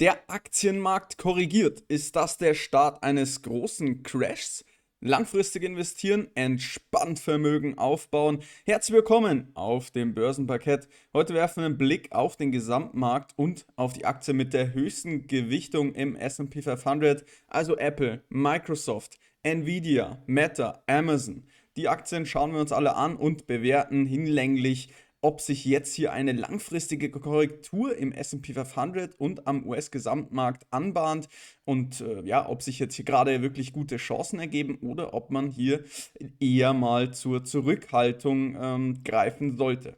Der Aktienmarkt korrigiert. Ist das der Start eines großen Crashs? Langfristig investieren, entspannt Vermögen aufbauen. Herzlich willkommen auf dem Börsenparkett. Heute werfen wir einen Blick auf den Gesamtmarkt und auf die Aktie mit der höchsten Gewichtung im S&P 500, also Apple, Microsoft, Nvidia, Meta, Amazon. Die Aktien schauen wir uns alle an und bewerten hinlänglich, ob sich jetzt hier eine langfristige Korrektur im S&P 500 und am US-Gesamtmarkt anbahnt und ja, ob sich jetzt hier gerade wirklich gute Chancen ergeben oder ob man hier eher mal zur Zurückhaltung greifen sollte.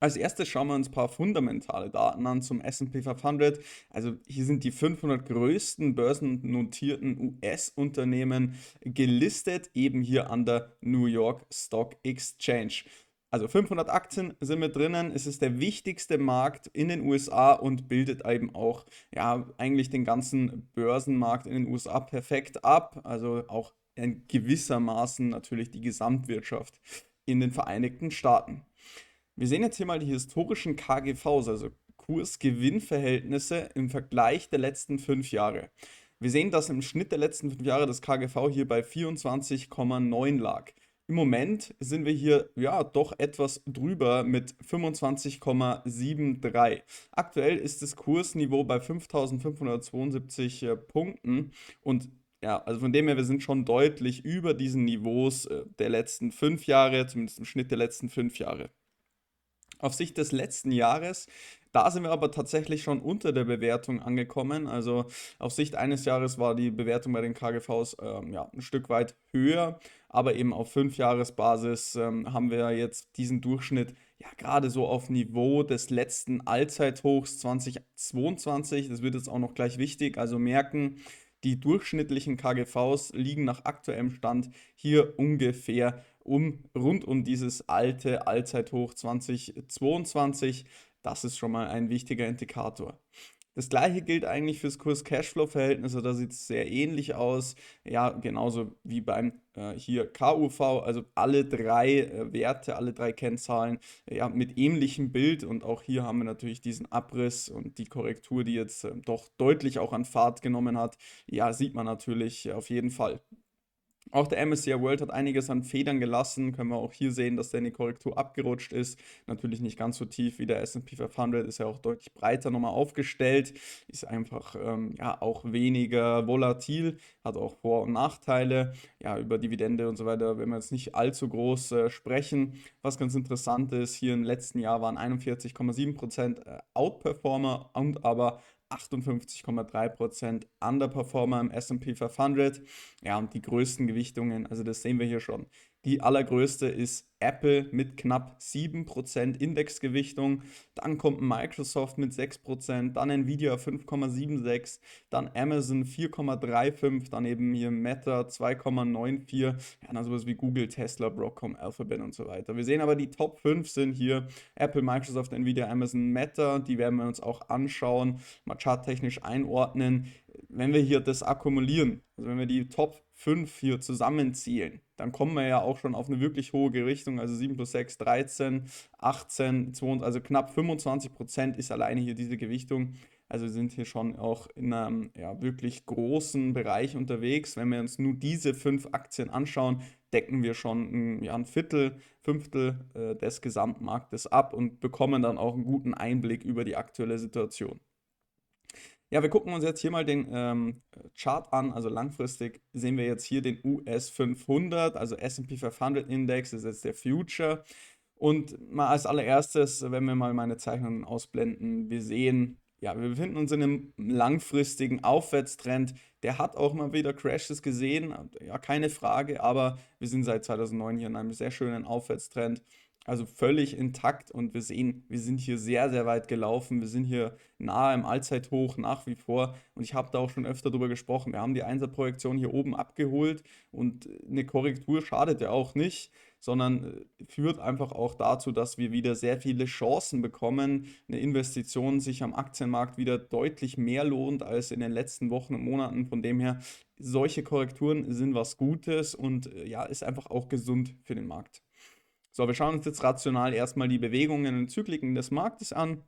Als erstes schauen wir uns ein paar fundamentale Daten an zum S&P 500. Also hier sind die 500 größten börsennotierten US-Unternehmen gelistet, eben hier an der New York Stock Exchange. Also 500 Aktien sind mit drinnen. Es ist der wichtigste Markt in den USA und bildet eben auch ja eigentlich den ganzen Börsenmarkt in den USA perfekt ab. Also auch in gewissermaßen natürlich die Gesamtwirtschaft in den Vereinigten Staaten. Wir sehen jetzt hier mal die historischen KGVs, also Kurs-Gewinn-Verhältnisse im Vergleich der letzten 5 Jahre. Wir sehen, dass im Schnitt der letzten 5 Jahre das KGV hier bei 24,9 lag. Im Moment sind wir hier ja doch etwas drüber mit 25,73. Aktuell ist das Kursniveau bei 5.572 Punkten und ja, also von dem her, wir sind schon deutlich über diesen Niveaus der letzten 5 Jahre, zumindest im Schnitt der letzten 5 Jahre. Auf Sicht des letzten Jahres, da sind wir aber tatsächlich schon unter der Bewertung angekommen. Also auf Sicht eines Jahres war die Bewertung bei den KGVs ja, ein Stück weit höher, aber eben auf 5-Jahres-Basis haben wir jetzt diesen Durchschnitt ja gerade so auf Niveau des letzten Allzeithochs 2022. Das wird jetzt auch noch gleich wichtig. Also merken, die durchschnittlichen KGVs liegen nach aktuellem Stand hier ungefähr rund um dieses alte Allzeithoch 2022. Das ist schon mal ein wichtiger Indikator. Das gleiche gilt eigentlich fürs Kurs-Cashflow-Verhältnis, also da sieht es sehr ähnlich aus. Ja, genauso wie beim hier KUV, also alle drei Werte, alle drei Kennzahlen ja, mit ähnlichem Bild. Und auch hier haben wir natürlich diesen Abriss und die Korrektur, die jetzt doch deutlich auch an Fahrt genommen hat. Ja, sieht man natürlich auf jeden Fall. Auch der MSCI World hat einiges an Federn gelassen. Können wir auch hier sehen, dass der in die Korrektur abgerutscht ist. Natürlich nicht ganz so tief wie der S&P 500, ist ja auch deutlich breiter nochmal aufgestellt. Ist einfach ja auch weniger volatil, hat auch Vor- und Nachteile. Ja, über Dividende und so weiter wenn wir jetzt nicht allzu groß sprechen. Was ganz interessant ist, hier im letzten Jahr waren 41,7% Outperformer und aber 58,3% Underperformer im S&P 500. Ja, und die größten Gewichtungen, also das sehen wir hier schon. Die allergrößte ist Apple mit knapp 7% Indexgewichtung. Dann kommt Microsoft mit 6%, dann Nvidia 5,76, dann Amazon 4,35, dann eben hier Meta 2,94, ja, dann sowas wie Google, Tesla, Broadcom, Alphabet und so weiter. Wir sehen aber, die Top 5 sind hier Apple, Microsoft, Nvidia, Amazon, Meta. Die werden wir uns auch anschauen, mal charttechnisch einordnen. Wenn wir hier das akkumulieren, also wenn wir die Top 5 hier zusammenziehen, dann kommen wir ja auch schon auf eine wirklich hohe Gewichtung, also 7 plus 6, 13, 18, 22, also knapp 25% ist alleine hier diese Gewichtung. Also wir sind hier schon auch in einem ja, wirklich großen Bereich unterwegs. Wenn wir uns nur diese 5 Aktien anschauen, decken wir schon ja, ein Viertel, Fünftel des Gesamtmarktes ab und bekommen dann auch einen guten Einblick über die aktuelle Situation. Ja, wir gucken uns jetzt hier mal den Chart an. Also langfristig sehen wir jetzt hier den US 500, also S&P 500 Index, das ist jetzt der Future. Und mal als allererstes, wenn wir mal meine Zeichnungen ausblenden, wir sehen, ja, wir befinden uns in einem langfristigen Aufwärtstrend. Der hat auch mal wieder Crashes gesehen, ja, keine Frage, aber wir sind seit 2009 hier in einem sehr schönen Aufwärtstrend. Also völlig intakt und wir sehen, wir sind hier sehr, sehr weit gelaufen. Wir sind hier nahe im Allzeithoch nach wie vor. Und ich habe da auch schon öfter drüber gesprochen. Wir haben die Einser-Projektion hier oben abgeholt und eine Korrektur schadet ja auch nicht, sondern führt einfach auch dazu, dass wir wieder sehr viele Chancen bekommen. Eine Investition sich am Aktienmarkt wieder deutlich mehr lohnt als in den letzten Wochen und Monaten. Von dem her, solche Korrekturen sind was Gutes und ja, ist einfach auch gesund für den Markt. So, wir schauen uns jetzt rational erstmal die Bewegungen und Zykliken des Marktes an.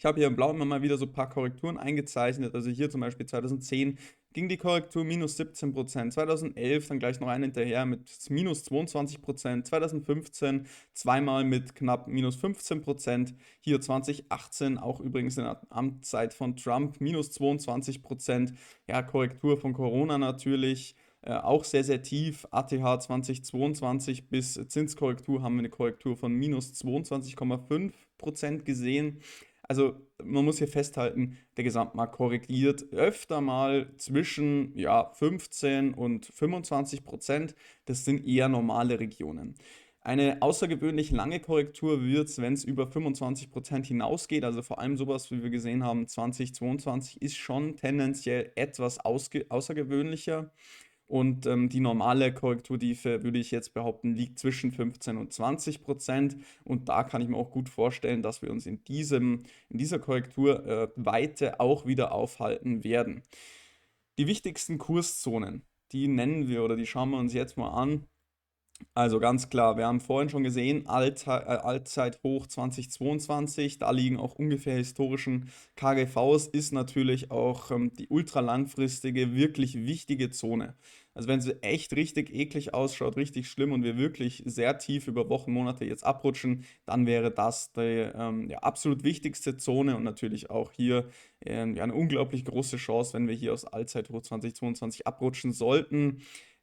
Ich habe hier im Blau immer mal wieder so ein paar Korrekturen eingezeichnet. Also hier zum Beispiel 2010 ging die Korrektur minus 17%, 2011 dann gleich noch eine hinterher mit minus 22%, 2015 zweimal mit knapp minus 15%, hier 2018 auch übrigens in der Amtszeit von Trump minus 22%, ja, Korrektur von Corona natürlich. Auch sehr, sehr tief. ATH 2022 bis Zinskorrektur haben wir eine Korrektur von minus 22,5% gesehen. Also man muss hier festhalten, der Gesamtmarkt korrigiert öfter mal zwischen ja, 15 und 25%. Das sind eher normale Regionen. Eine außergewöhnlich lange Korrektur wird es, wenn es über 25% hinausgeht. Also vor allem sowas, wie wir gesehen haben, 2022 ist schon tendenziell etwas außergewöhnlicher. Und die normale Korrekturtiefe, würde ich jetzt behaupten, liegt zwischen 15 und 20%. Und da kann ich mir auch gut vorstellen, dass wir uns in dieser Korrekturweite auch wieder aufhalten werden. Die wichtigsten Kurszonen, die nennen wir oder die schauen wir uns jetzt mal an. Also ganz klar, wir haben vorhin schon gesehen, Allzeithoch 2022, da liegen auch ungefähr historischen KGVs, ist natürlich auch die ultralangfristige, wirklich wichtige Zone. Also wenn sie echt richtig eklig ausschaut, richtig schlimm und wir wirklich sehr tief über Wochen, Monate jetzt abrutschen, dann wäre das die ja, absolut wichtigste Zone und natürlich auch hier ja, eine unglaublich große Chance, wenn wir hier aus Allzeithoch 2022 abrutschen sollten.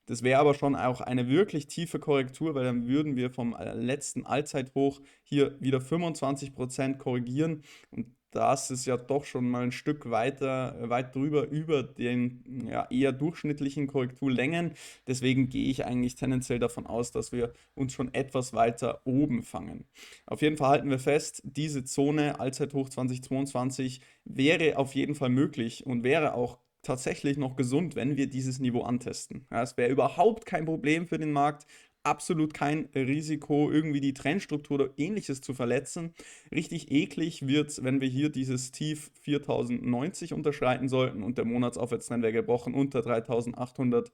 Das wäre aber schon auch eine wirklich tiefe Korrektur, weil dann würden wir vom letzten Allzeithoch hier wieder 25% korrigieren. Und das ist ja doch schon mal ein Stück weiter, weit drüber über den ja, eher durchschnittlichen Korrekturlängen. Deswegen gehe ich eigentlich tendenziell davon aus, dass wir uns schon etwas weiter oben fangen. Auf jeden Fall halten wir fest, diese Zone Allzeithoch 2022 wäre auf jeden Fall möglich und wäre auch tatsächlich noch gesund, wenn wir dieses Niveau antesten. Ja, es wäre überhaupt kein Problem für den Markt, absolut kein Risiko, irgendwie die Trendstruktur oder ähnliches zu verletzen. Richtig eklig wird es, wenn wir hier dieses Tief 4090 unterschreiten sollten und der Monatsaufwärtstrend wäre gebrochen unter 3800.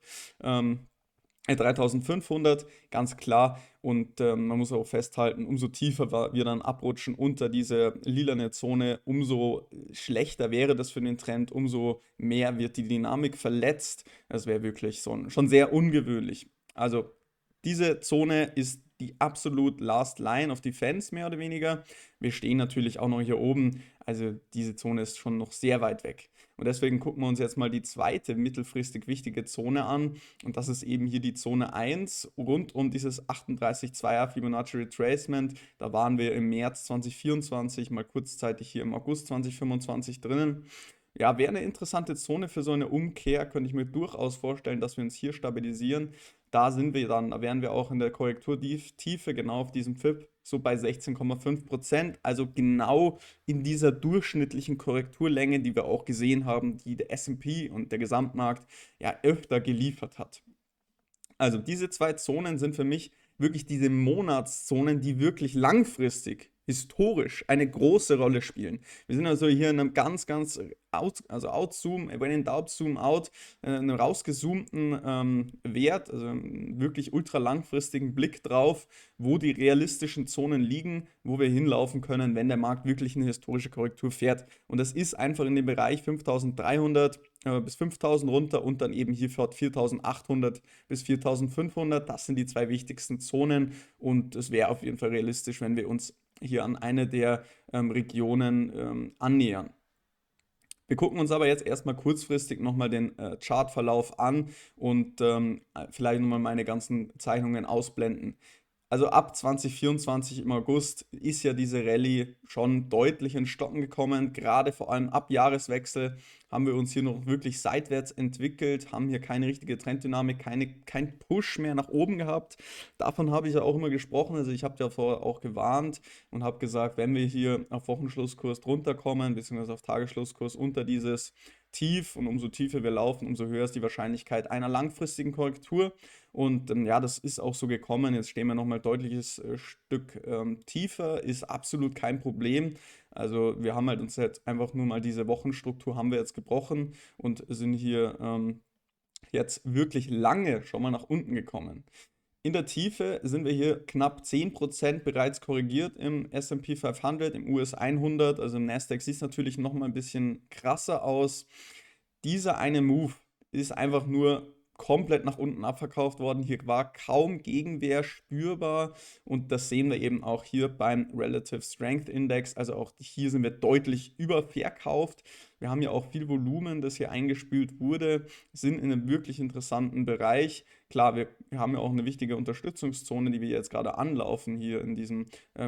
3500, ganz klar. Und man muss auch festhalten, umso tiefer wir dann abrutschen unter diese lilane Zone, umso schlechter wäre das für den Trend, umso mehr wird die Dynamik verletzt. Das wäre wirklich schon sehr ungewöhnlich. Also diese Zone ist die absolut Last Line of Defense, mehr oder weniger. Wir stehen natürlich auch noch hier oben, also diese Zone ist schon noch sehr weit weg. Und deswegen gucken wir uns jetzt mal die zweite mittelfristig wichtige Zone an. Und das ist eben hier die Zone 1 rund um dieses 38,2er Fibonacci Retracement. Da waren wir im März 2024, mal kurzzeitig hier im August 2025 drinnen. Ja, wäre eine interessante Zone für so eine Umkehr, könnte ich mir durchaus vorstellen, dass wir uns hier stabilisieren. Da sind wir dann, da wären wir auch in der Korrekturtiefe, genau auf diesem FIB, so bei 16,5%, also genau in dieser durchschnittlichen Korrekturlänge, die wir auch gesehen haben, die der S&P und der Gesamtmarkt ja öfter geliefert hat. Also diese zwei Zonen sind für mich wirklich diese Monatszonen, die wirklich langfristig, historisch eine große Rolle spielen. Wir sind also hier in einem ganz also Outzoom, when in doubt, zoom out, einem rausgezoomten Wert, also einen wirklich ultra langfristigen Blick drauf, wo die realistischen Zonen liegen, wo wir hinlaufen können, wenn der Markt wirklich eine historische Korrektur fährt. Und das ist einfach in dem Bereich 5300 bis 5000 runter und dann eben hier 4800 bis 4500. Das sind die zwei wichtigsten Zonen und es wäre auf jeden Fall realistisch, wenn wir uns hier an eine der Regionen annähern. Wir gucken uns aber jetzt erstmal kurzfristig nochmal den Chartverlauf an und vielleicht nochmal meine ganzen Zeichnungen ausblenden. Also ab 2024 im August ist ja diese Rallye schon deutlich in Stocken gekommen. Gerade vor allem ab Jahreswechsel haben wir uns hier noch wirklich seitwärts entwickelt, haben hier keine richtige Trenddynamik, kein Push mehr nach oben gehabt. Davon habe ich ja auch immer gesprochen. Also ich habe davor auch gewarnt und habe gesagt, wenn wir hier auf Wochenschlusskurs drunter kommen, beziehungsweise auf Tagesschlusskurs unter dieses Tief und umso tiefer wir laufen, umso höher ist die Wahrscheinlichkeit einer langfristigen Korrektur. Und ja, das ist auch so gekommen. Jetzt stehen wir nochmal deutliches Stück tiefer, ist absolut kein Problem. Also wir haben halt uns jetzt einfach nur mal diese Wochenstruktur haben wir jetzt gebrochen und sind hier jetzt wirklich lange schon mal nach unten gekommen. In der Tiefe sind wir hier knapp 10% bereits korrigiert im S&P 500, im US 100, also im Nasdaq sieht es natürlich noch mal ein bisschen krasser aus. Dieser eine Move ist einfach nur komplett nach unten abverkauft worden. Hier war kaum Gegenwehr spürbar und das sehen wir eben auch hier beim Relative Strength Index. Also auch hier sind wir deutlich überverkauft. Wir haben ja auch viel Volumen, das hier eingespült wurde, sind in einem wirklich interessanten Bereich. Klar, wir haben ja auch eine wichtige Unterstützungszone, die wir jetzt gerade anlaufen, hier in diesen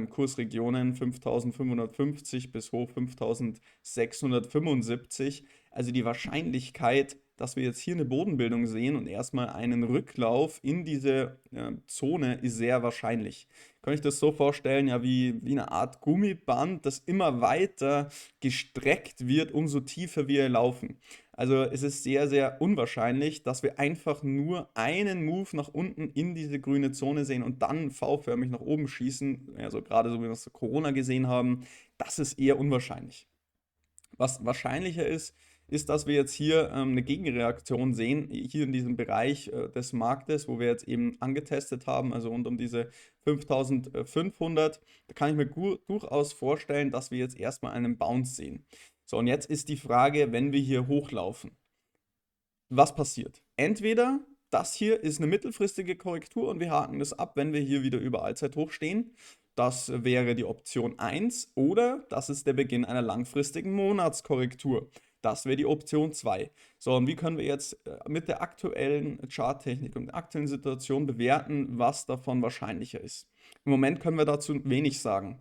Kursregionen 5550 bis hoch 5675. Also die Wahrscheinlichkeit, dass wir jetzt hier eine Bodenbildung sehen und erstmal einen Rücklauf in diese Zone, ist sehr wahrscheinlich. Kann ich das so vorstellen, ja, wie eine Art Gummiband, das immer weiter gestreckt wird, umso tiefer wir laufen. Also es ist sehr, sehr unwahrscheinlich, dass wir einfach nur einen Move nach unten in diese grüne Zone sehen und dann V-förmig nach oben schießen. Also gerade so wie wir es zu Corona gesehen haben, das ist eher unwahrscheinlich. Was wahrscheinlicher ist, dass wir jetzt hier eine Gegenreaktion sehen, hier in diesem Bereich des Marktes, wo wir jetzt eben angetestet haben, also rund um diese 5500. Da kann ich mir durchaus vorstellen, dass wir jetzt erstmal einen Bounce sehen. So, und jetzt ist die Frage, wenn wir hier hochlaufen, was passiert? Entweder das hier ist eine mittelfristige Korrektur und wir haken das ab, wenn wir hier wieder über Allzeithoch stehen. Das wäre die Option 1 oder das ist der Beginn einer langfristigen Monatskorrektur. Das wäre die Option 2. So, und wie können wir jetzt mit der aktuellen Charttechnik und der aktuellen Situation bewerten, was davon wahrscheinlicher ist? Im Moment können wir dazu wenig sagen.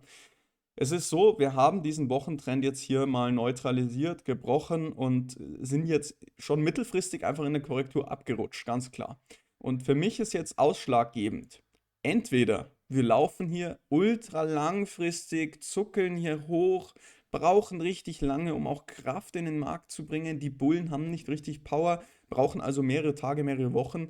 Es ist so, wir haben diesen Wochentrend jetzt hier mal neutralisiert, gebrochen und sind jetzt schon mittelfristig einfach in eine Korrektur abgerutscht, ganz klar. Und für mich ist jetzt ausschlaggebend, entweder wir laufen hier ultra langfristig, zuckeln hier hoch, brauchen richtig lange, um auch Kraft in den Markt zu bringen. Die Bullen haben nicht richtig Power, brauchen also mehrere Tage, mehrere Wochen,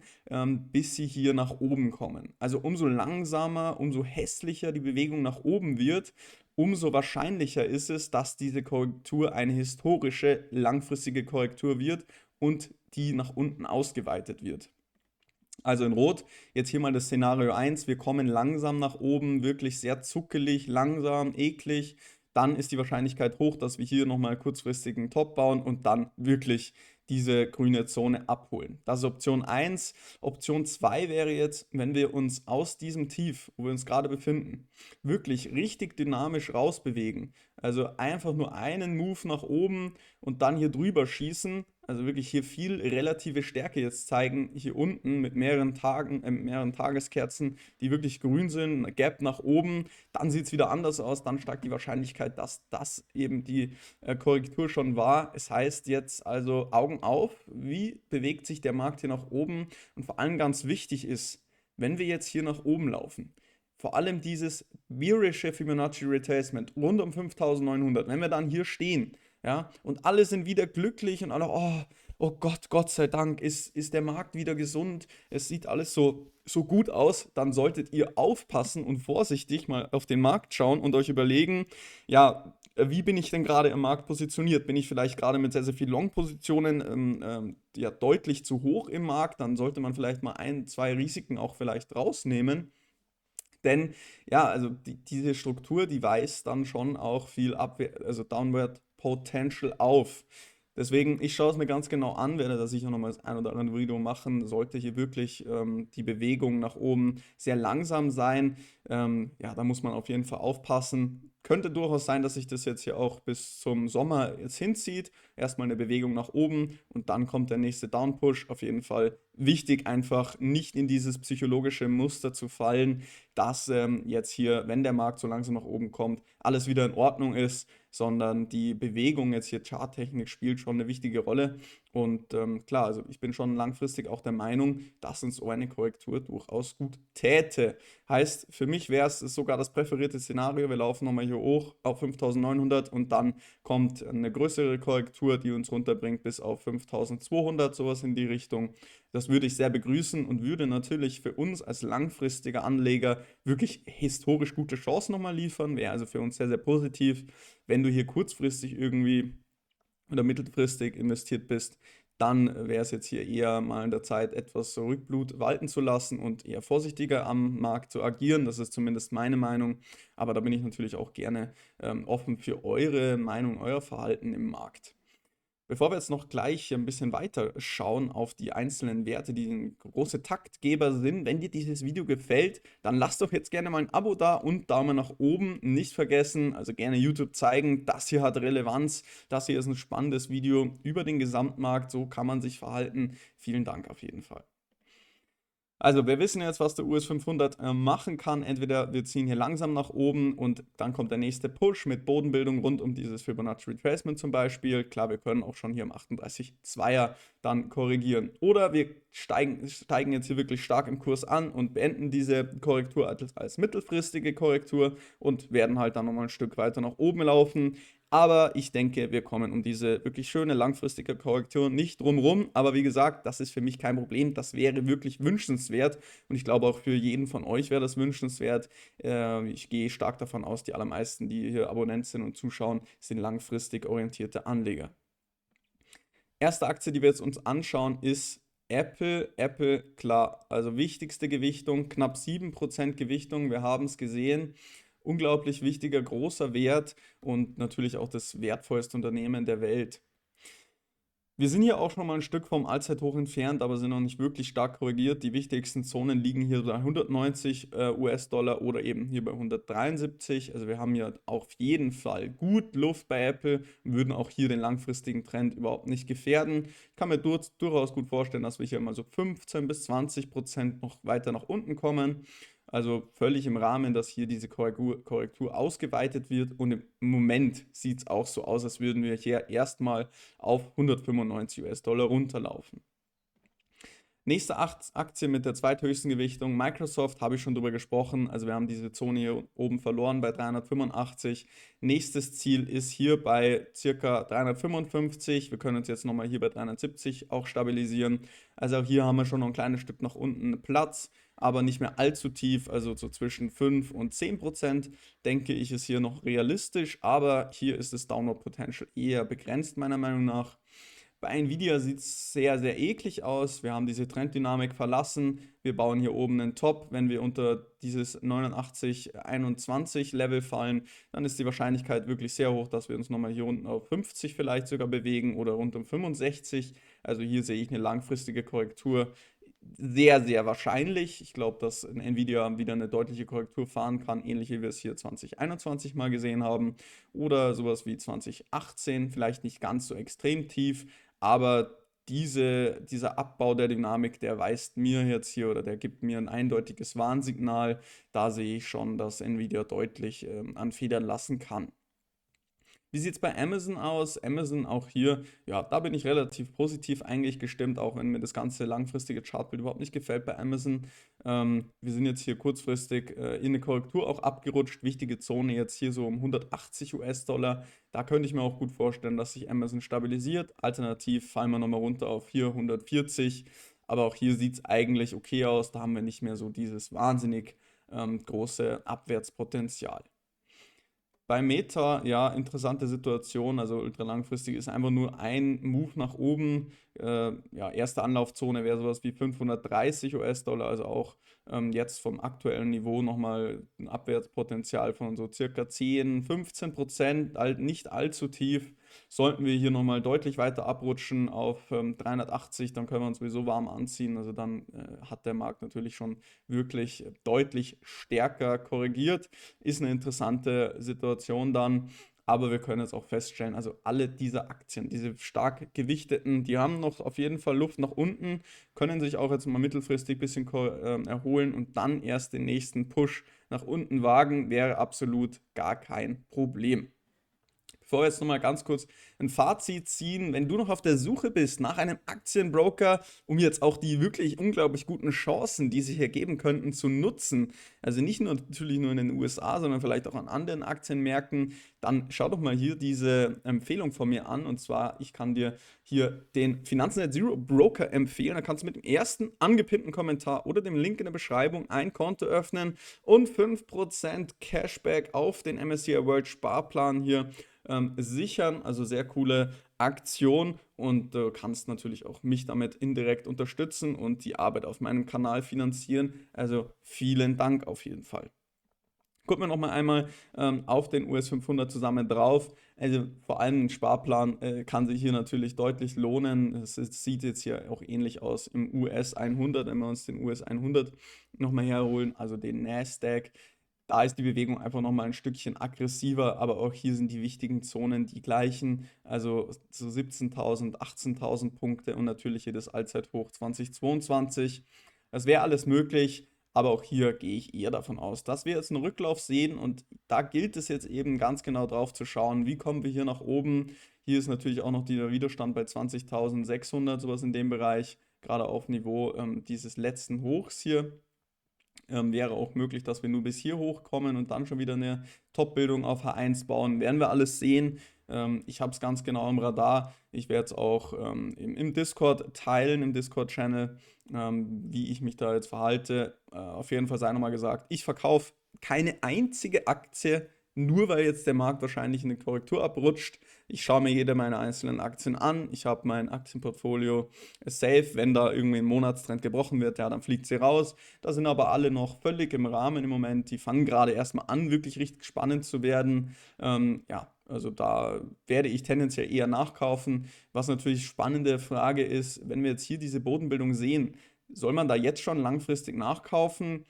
bis sie hier nach oben kommen. Also umso langsamer, umso hässlicher die Bewegung nach oben wird, umso wahrscheinlicher ist es, dass diese Korrektur eine historische langfristige Korrektur wird und die nach unten ausgeweitet wird. Also in Rot, jetzt hier mal das Szenario 1, wir kommen langsam nach oben, wirklich sehr zuckelig, langsam, eklig. Dann ist die Wahrscheinlichkeit hoch, dass wir hier nochmal kurzfristig einen Top bauen und dann wirklich diese grüne Zone abholen. Das ist Option 1. Option 2 wäre jetzt, wenn wir uns aus diesem Tief, wo wir uns gerade befinden, wirklich richtig dynamisch rausbewegen. Also einfach nur einen Move nach oben und dann hier drüber schießen. Also wirklich hier viel relative Stärke jetzt zeigen, hier unten mit mehreren Tagen, mehreren Tageskerzen, die wirklich grün sind, eine Gap nach oben, dann sieht es wieder anders aus, dann steigt die Wahrscheinlichkeit, dass das eben die Korrektur schon war. Es heißt jetzt also Augen auf, wie bewegt sich der Markt hier nach oben und vor allem ganz wichtig ist, wenn wir jetzt hier nach oben laufen, vor allem dieses bearische Fibonacci Retracement rund um 5900, wenn wir dann hier stehen, ja, und alle sind wieder glücklich und alle, oh Gott, Gott sei Dank, ist der Markt wieder gesund, es sieht alles so gut aus, dann solltet ihr aufpassen und vorsichtig mal auf den Markt schauen und euch überlegen, ja, wie bin ich denn gerade im Markt positioniert? Bin ich vielleicht gerade mit sehr, sehr vielen Long-Positionen ja, deutlich zu hoch im Markt? Dann sollte man vielleicht mal ein, zwei Risiken auch vielleicht rausnehmen. Denn ja, also diese Struktur, die weist dann schon auch viel also Downward Potential auf. Deswegen, ich schaue es mir ganz genau an, werde da sicher nochmal das ein oder andere Video machen. Sollte hier wirklich die Bewegung nach oben sehr langsam sein, ja, da muss man auf jeden Fall aufpassen. Könnte durchaus sein, dass sich das jetzt hier auch bis zum Sommer jetzt hinzieht. Erstmal eine Bewegung nach oben und dann kommt der nächste Downpush. Auf jeden Fall wichtig, einfach nicht in dieses psychologische Muster zu fallen, dass jetzt hier, wenn der Markt so langsam nach oben kommt, alles wieder in Ordnung ist, sondern die Bewegung jetzt hier Charttechnik spielt schon eine wichtige Rolle. Und klar, also ich bin schon langfristig auch der Meinung, dass uns so eine Korrektur durchaus gut täte. Heißt, für mich wäre es sogar das präferierte Szenario. Wir laufen nochmal hier hoch auf 5900 und dann kommt eine größere Korrektur, die uns runterbringt bis auf 5200, sowas in die Richtung. Das würde ich sehr begrüßen und würde natürlich für uns als langfristiger Anleger wirklich historisch gute Chancen nochmal liefern. Wäre also für uns sehr, sehr positiv. Wenn du hier kurzfristig irgendwie oder mittelfristig investiert bist, dann wäre es jetzt hier eher mal in der Zeit, etwas Rückblut walten zu lassen und eher vorsichtiger am Markt zu agieren. Das ist zumindest meine Meinung. Aber da bin ich natürlich auch gerne offen für eure Meinung, euer Verhalten im Markt. Bevor wir jetzt noch gleich ein bisschen weiter schauen auf die einzelnen Werte, die große Taktgeber sind, wenn dir dieses Video gefällt, dann lass doch jetzt gerne mal ein Abo da und Daumen nach oben. Nicht vergessen, also gerne YouTube zeigen, das hier hat Relevanz, das hier ist ein spannendes Video über den Gesamtmarkt, so kann man sich verhalten. Vielen Dank auf jeden Fall. Also wir wissen jetzt, was der US 500 machen kann. Entweder wir ziehen hier langsam nach oben und dann kommt der nächste Push mit Bodenbildung rund um dieses Fibonacci Retracement zum Beispiel. Klar, wir können auch schon hier am 38,2er dann korrigieren. Oder wir steigen jetzt hier wirklich stark im Kurs an und beenden diese Korrektur als mittelfristige Korrektur und werden halt dann nochmal ein Stück weiter nach oben laufen. Aber ich denke, wir kommen um diese wirklich schöne langfristige Korrektur nicht drumherum. Aber wie gesagt, das ist für mich kein Problem. Das wäre wirklich wünschenswert. Und ich glaube auch für jeden von euch wäre das wünschenswert. Ich gehe stark davon aus, die allermeisten, die hier Abonnent sind und zuschauen, sind langfristig orientierte Anleger. Erste Aktie, die wir jetzt uns anschauen, ist Apple. Apple, klar, also wichtigste Gewichtung, knapp 7% Gewichtung. Wir haben es gesehen. Unglaublich wichtiger, großer Wert und natürlich auch das wertvollste Unternehmen der Welt. Wir sind hier auch schon mal ein Stück vom Allzeithoch entfernt, aber sind noch nicht wirklich stark korrigiert. Die wichtigsten Zonen liegen hier bei 190 US-Dollar oder eben hier bei 173. Also wir haben hier auf jeden Fall gut Luft bei Apple und würden auch hier den langfristigen Trend überhaupt nicht gefährden. Ich kann mir durchaus gut vorstellen, dass wir hier mal so 15 bis 20% noch weiter nach unten kommen. Also völlig im Rahmen, dass hier diese Korrektur ausgeweitet wird. Und im Moment sieht es auch so aus, als würden wir hier erstmal auf 195 US-Dollar runterlaufen. Nächste Aktie mit der zweithöchsten Gewichtung, Microsoft, habe ich schon drüber gesprochen. Also wir haben diese Zone hier oben verloren bei 385. Nächstes Ziel ist hier bei ca. 355. Wir können uns jetzt nochmal hier bei 370 auch stabilisieren. Also auch hier haben wir schon noch ein kleines Stück nach unten Platz, aber nicht mehr allzu tief. Also so zwischen 5 und 10% denke ich, ist hier noch realistisch. Aber hier ist das Downward Potential eher begrenzt meiner Meinung nach. Bei Nvidia sieht es sehr, sehr eklig aus. Wir haben diese Trenddynamik verlassen. Wir bauen hier oben einen Top. Wenn wir unter dieses 89,21 Level fallen, dann ist die Wahrscheinlichkeit wirklich sehr hoch, dass wir uns nochmal hier unten auf 50 vielleicht sogar bewegen oder rund um 65. Also hier sehe ich eine langfristige Korrektur sehr, sehr wahrscheinlich. Ich glaube, dass Nvidia wieder eine deutliche Korrektur fahren kann, ähnlich wie wir es hier 2021 mal gesehen haben oder sowas wie 2018, vielleicht nicht ganz so extrem tief, aber dieser Abbau der Dynamik, der weist mir jetzt hier oder der gibt mir ein eindeutiges Warnsignal. Da sehe ich schon, dass Nvidia deutlich anfedern lassen kann. Wie sieht es bei Amazon aus? Amazon auch hier, ja, da bin ich relativ positiv eigentlich gestimmt, auch wenn mir das ganze langfristige Chartbild überhaupt nicht gefällt bei Amazon. Wir sind jetzt hier kurzfristig in eine Korrektur auch abgerutscht. Wichtige Zone jetzt hier so um 180 US-Dollar. Da könnte ich mir auch gut vorstellen, dass sich Amazon stabilisiert. Alternativ fallen wir nochmal runter auf hier 140. Aber auch hier sieht es eigentlich okay aus. Da haben wir nicht mehr so dieses wahnsinnig große Abwärtspotenzial. Bei Meta, ja, interessante Situation. Also ultralangfristig ist einfach nur ein Move nach oben. Ja, erste Anlaufzone wäre sowas wie 530 US-Dollar, also auch jetzt vom aktuellen Niveau nochmal ein Abwärtspotenzial von so circa 10, 15%, halt nicht allzu tief. Sollten wir hier nochmal deutlich weiter abrutschen auf 380, dann können wir uns sowieso warm anziehen. Also dann hat der Markt natürlich schon wirklich deutlich stärker korrigiert. Ist eine interessante Situation dann. Aber wir können jetzt auch feststellen, also alle diese Aktien, diese stark gewichteten, die haben noch auf jeden Fall Luft nach unten, können sich auch jetzt mal mittelfristig ein bisschen erholen und dann erst den nächsten Push nach unten wagen, wäre absolut gar kein Problem. Bevor wir jetzt nochmal ganz kurz ein Fazit ziehen, wenn du noch auf der Suche bist nach einem Aktienbroker, um jetzt auch die wirklich unglaublich guten Chancen, die sich ergeben könnten, zu nutzen, also nicht nur natürlich nur in den USA, sondern vielleicht auch an anderen Aktienmärkten, dann schau doch mal hier diese Empfehlung von mir an. Und zwar, ich kann dir hier den Finanzen Zero Broker empfehlen. Da kannst du mit dem ersten angepinnten Kommentar oder dem Link in der Beschreibung ein Konto öffnen und 5% Cashback auf den MSCI World Sparplan hier sichern. Also sehr coole Aktion und du kannst natürlich auch mich damit indirekt unterstützen und die Arbeit auf meinem Kanal finanzieren. Also vielen Dank auf jeden Fall. Gucken wir noch mal einmal auf den US 500 zusammen drauf. Also vor allem ein Sparplan kann sich hier natürlich deutlich lohnen. Es sieht jetzt hier auch ähnlich aus im US 100, wenn wir uns den US 100 nochmal herholen, also den Nasdaq. Da ist die Bewegung einfach nochmal ein Stückchen aggressiver, aber auch hier sind die wichtigen Zonen die gleichen, also so 17.000, 18.000 Punkte und natürlich hier das Allzeithoch 2022. Das wäre alles möglich. Aber auch hier gehe ich eher davon aus, dass wir jetzt einen Rücklauf sehen und da gilt es jetzt eben ganz genau drauf zu schauen, wie kommen wir hier nach oben. Hier ist natürlich auch noch der Widerstand bei 20.600, sowas in dem Bereich, gerade auf Niveau dieses letzten Hochs hier. Wäre auch möglich, dass wir nur bis hier hochkommen und dann schon wieder eine Top-Bildung auf H1 bauen. Werden wir alles sehen. Ich habe es ganz genau im Radar. Ich werde es auch im Discord teilen, im Discord-Channel, wie ich mich da jetzt verhalte. Auf jeden Fall sei nochmal gesagt, ich verkaufe keine einzige Aktie, nur weil jetzt der Markt wahrscheinlich in eine Korrektur abrutscht. Ich schaue mir jede meiner einzelnen Aktien an. Ich habe mein Aktienportfolio safe. Wenn da irgendwie ein Monatstrend gebrochen wird, ja, dann fliegt sie raus. Da sind aber alle noch völlig im Rahmen im Moment. Die fangen gerade erstmal an, wirklich richtig spannend zu werden. Ja, also da werde ich tendenziell eher nachkaufen. Was natürlich spannende Frage ist, wenn wir jetzt hier diese Bodenbildung sehen, soll man da jetzt schon langfristig nachkaufen?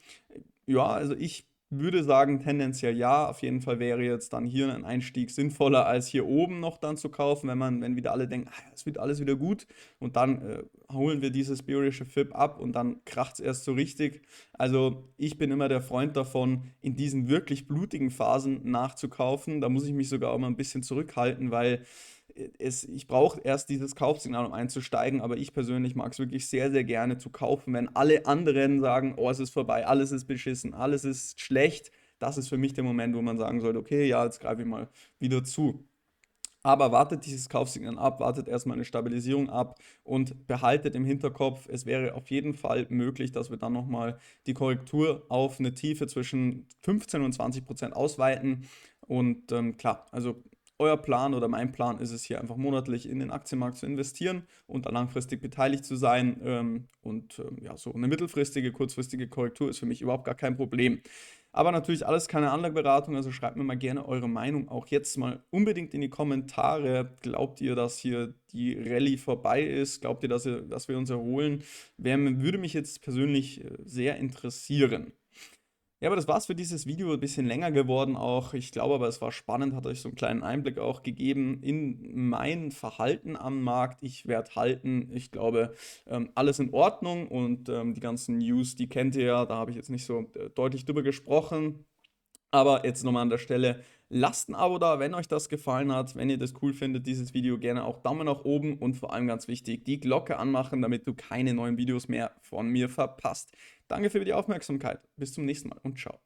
Ja, also ich würde sagen, tendenziell ja. Auf jeden Fall wäre jetzt dann hier ein Einstieg sinnvoller, als hier oben noch dann zu kaufen, wenn wieder alle denken, ah, es wird alles wieder gut und dann holen wir dieses bärische FIB ab und dann kracht es erst so richtig. Also ich bin immer der Freund davon, in diesen wirklich blutigen Phasen nachzukaufen. Da muss ich mich sogar auch mal ein bisschen zurückhalten, weil ich brauche erst dieses Kaufsignal, um einzusteigen, aber ich persönlich mag es wirklich sehr, sehr gerne zu kaufen, wenn alle anderen sagen, oh, es ist vorbei, alles ist beschissen, alles ist schlecht. Das ist für mich der Moment, wo man sagen sollte, okay, ja, jetzt greife ich mal wieder zu. Aber wartet dieses Kaufsignal ab, wartet erstmal eine Stabilisierung ab und behaltet im Hinterkopf, es wäre auf jeden Fall möglich, dass wir dann nochmal die Korrektur auf eine Tiefe zwischen 15 und 20% ausweiten. Und klar, also euer Plan oder mein Plan ist es hier einfach monatlich in den Aktienmarkt zu investieren und da langfristig beteiligt zu sein. Ja, so eine mittelfristige, kurzfristige Korrektur ist für mich überhaupt gar kein Problem. Aber natürlich alles keine Anlageberatung, also schreibt mir mal gerne eure Meinung auch jetzt mal unbedingt in die Kommentare. Glaubt ihr, dass hier die Rallye vorbei ist? Glaubt ihr, dass wir uns erholen? Würde mich jetzt persönlich sehr interessieren. Ja, aber das war's für dieses Video. Ein bisschen länger geworden auch. Ich glaube aber, es war spannend, hat euch so einen kleinen Einblick auch gegeben in mein Verhalten am Markt. Ich werde halten. Ich glaube, alles in Ordnung und die ganzen News, die kennt ihr ja. Da habe ich jetzt nicht so deutlich drüber gesprochen. Aber jetzt nochmal an der Stelle, lasst ein Abo da, wenn euch das gefallen hat. Wenn ihr das cool findet, dieses Video gerne auch Daumen nach oben und vor allem ganz wichtig, die Glocke anmachen, damit du keine neuen Videos mehr von mir verpasst. Danke für die Aufmerksamkeit. Bis zum nächsten Mal und ciao.